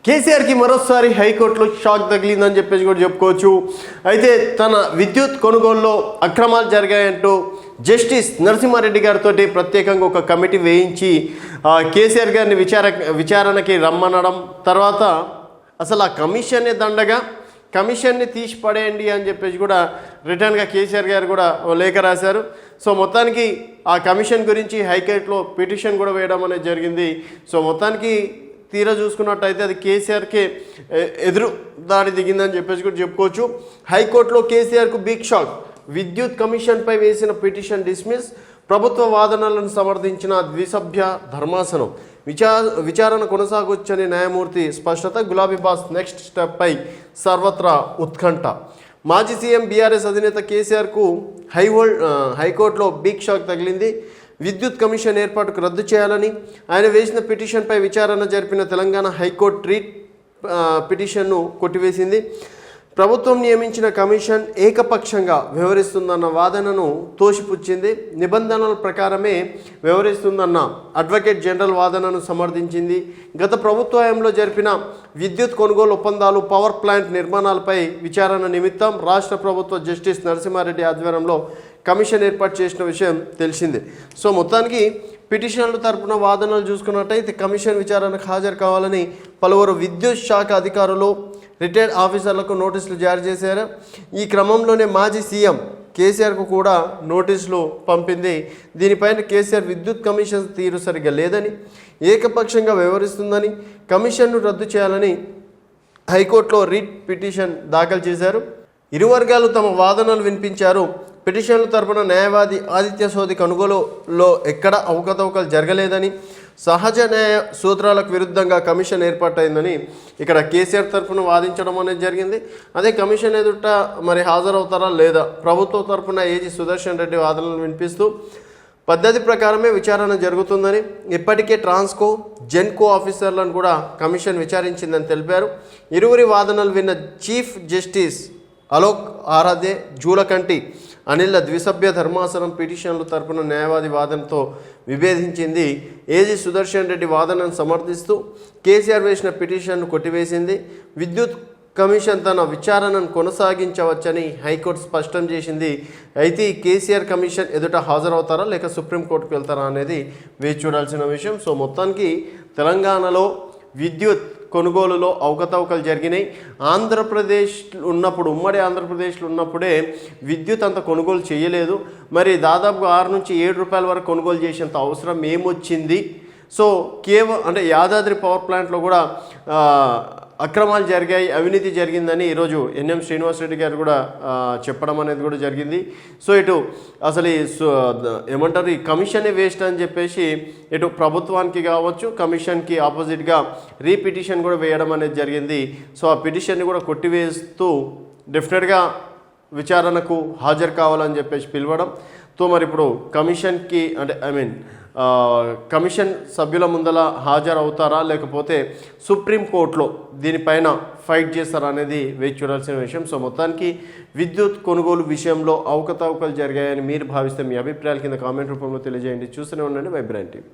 కేసీఆర్కి మరోసారి హైకోర్టులో షాక్ తగిలిందని చెప్పేసి కూడా చెప్పుకోవచ్చు. అయితే తన విద్యుత్ కొనుగోలులో అక్రమాలు జరిగాయంటూ జస్టిస్ నరసింహారెడ్డి గారితో ప్రత్యేకంగా ఒక కమిటీ వేయించి కేసీఆర్ గారిని విచారణకి రమ్మనడం, తర్వాత అసలు ఆ కమిషన్నే దండగా కమిషన్ని తీసి పడేయండి అని చెప్పేసి కూడా రిటర్న్గా కేసీఆర్ గారు కూడా లేఖ రాశారు. సో మొత్తానికి ఆ కమిషన్ గురించి హైకోర్టులో పిటిషన్ కూడా వేయడం అనేది జరిగింది. సో మొత్తానికి తీరా చూసుకున్నట్టయితే అది కేసీఆర్కే ఎదురు దాడి దిగిందని చెప్పేసి కూడా చెప్పుకోవచ్చు. హైకోర్టులో కేసీఆర్కు బిగ్ షాక్. విద్యుత్ కమిషన్పై వేసిన పిటిషన్ డిస్మిస్, ప్రభుత్వ వాదనలను సమర్థించిన ద్విసభ్య ధర్మాసనం. విచారణ కొనసాగొచ్చని న్యాయమూర్తి స్పష్టత. గులాబీ బాస్ నెక్స్ట్ స్టెప్పై సర్వత్రా ఉత్కంఠ. మాజీ సీఎం బీఆర్ఎస్ అధినేత కేసీఆర్కు హైకోర్టులో బిగ్ షాక్ తగిలింది. విద్యుత్ కమిషన్ ఏర్పాటుకు రద్దు చేయాలని ఆయన వేసిన పిటిషన్పై విచారణ జరిపిన తెలంగాణ హైకోర్టు రీట్ పిటిషన్ను కొట్టివేసింది. ప్రభుత్వం నియమించిన కమిషన్ ఏకపక్షంగా వ్యవహరిస్తుందన్న వాదనను తోసిపుచ్చింది. నిబంధనల ప్రకారమే వ్యవహరిస్తుందన్న అడ్వకేట్ జనరల్ వాదనను సమర్థించింది. గత ప్రభుత్వంలో జరిపిన విద్యుత్ కొనుగోలు ఒప్పందాలు, పవర్ ప్లాంట్ నిర్మాణాలపై విచారణ నిమిత్తం రాష్ట్ర ప్రభుత్వ జస్టిస్ నరసింహారెడ్డి ఆధ్వర్యంలో కమిషన్ ఏర్పాటు చేసిన విషయం తెలిసిందే. సో మొత్తానికి పిటిషన్ల తరపున వాదనలు చూసుకున్నట్టయితే కమిషన్ విచారణకు హాజరు కావాలని పలువురు విద్యుత్ శాఖ అధికారులు, రిటైర్డ్ ఆఫీసర్లకు నోటీసులు జారీ చేశారు. ఈ క్రమంలోనే మాజీ సీఎం కేసీఆర్కు కూడా నోటీసులు పంపింది. దీనిపైన కేసీఆర్ విద్యుత్ కమిషన్ తీరు సరిగ్గా లేదని, ఏకపక్షంగా వ్యవహరిస్తుందని, కమిషన్ను రద్దు చేయాలని హైకోర్టులో రిట్ పిటిషన్ దాఖలు చేశారు. ఇరు వర్గాలు తమ వాదనలు వినిపించారు. పిటిషన్ల తరపున న్యాయవాది ఆదిత్య సోది కొనుగోలులో ఎక్కడ అవకతవకలు జరగలేదని, సహజ న్యాయ సూత్రాలకు విరుద్ధంగా కమిషన్ ఏర్పాటైందని ఇక్కడ కేసీఆర్ తరఫున వాదించడం అనేది జరిగింది. అదే కమిషన్ ఎదుట మరి హాజరవుతారా లేదా, ప్రభుత్వం తరఫున ఏజీ సుదర్శన్ రెడ్డి వాదనలు వినిపిస్తూ పద్ధతి ప్రకారమే విచారణ జరుగుతుందని, ఇప్పటికే ట్రాన్స్కో, జెన్కో ఆఫీసర్లను కూడా కమిషన్ విచారించిందని తెలిపారు. ఇరువురి వాదనలు విన్న చీఫ్ జస్టిస్ అలోక్ ఆరాధే, జూలకంటి అనిల్ ద్విసభ్య ధర్మాసనం పిటిషన్ల తరపున న్యాయవాది వాదనతో విభేదించింది. ఏజీ సుదర్శన్ రెడ్డి వాదనను సమర్థిస్తూ కేసీఆర్ వేసిన పిటిషన్ను కొట్టివేసింది. విద్యుత్ కమిషన్ తన విచారణను కొనసాగించవచ్చని హైకోర్టు స్పష్టం చేసింది. అయితే ఈ కేసీఆర్ కమిషన్ ఎదుట హాజరవుతారా లేక సుప్రీంకోర్టుకు వెళ్తారా అనేది వేచి చూడాల్సిన విషయం. సో మొత్తానికి తెలంగాణలో విద్యుత్ కొనుగోలులో అవకతవకలు జరిగినాయి. ఆంధ్రప్రదేశ్ ఉన్నప్పుడు, ఉమ్మడి ఆంధ్రప్రదేశ్లో ఉన్నప్పుడే విద్యుత్ అంత కొనుగోలు చేయలేదు. మరి దాదాపుగా 6 నుంచి 7 రూపాయల వరకు కొనుగోలు చేసేంత అవసరం ఏమొచ్చింది? సో అంటే యాదాద్రి పవర్ ప్లాంట్లో కూడా అక్రమాలు జరిగాయి, అవినీతి జరిగిందని ఈరోజు ఎన్ఎం శ్రీనివాసరెడ్డి గారు కూడా చెప్పడం అనేది కూడా జరిగింది. సో ఇటు అసలు ఏమంటారు, ఈ కమిషనే వేస్ట్ అని చెప్పేసి ఇటు ప్రభుత్వానికి కావచ్చు, కమిషన్కి ఆపోజిట్గా రీపిటిషన్ కూడా వేయడం అనేది జరిగింది. సో ఆ పిటిషన్ని కూడా కొట్టివేస్తూ డెఫినెట్గా విచారణకు హాజరు కావాలని చెప్పేసి పిలవడం. సో మరి ఇప్పుడు కమిషన్కి కమిషన్ సభ్యుల ముందల హాజరవుతారా లేకపోతే సుప్రీంకోర్టులో దీనిపైన ఫైట్ చేస్తారా అనేది వేచి చూడాల్సిన విషయం. సో మొత్తానికి విద్యుత్ కొనుగోలు విషయంలో అవకతవకలు జరిగాయని మీరు భావిస్తే మీ అభిప్రాయాల కింద కామెంట్ రూపంలో తెలియజేయండి. చూస్తూనే ఉండండి వైబ్రాంట్ టీవీ.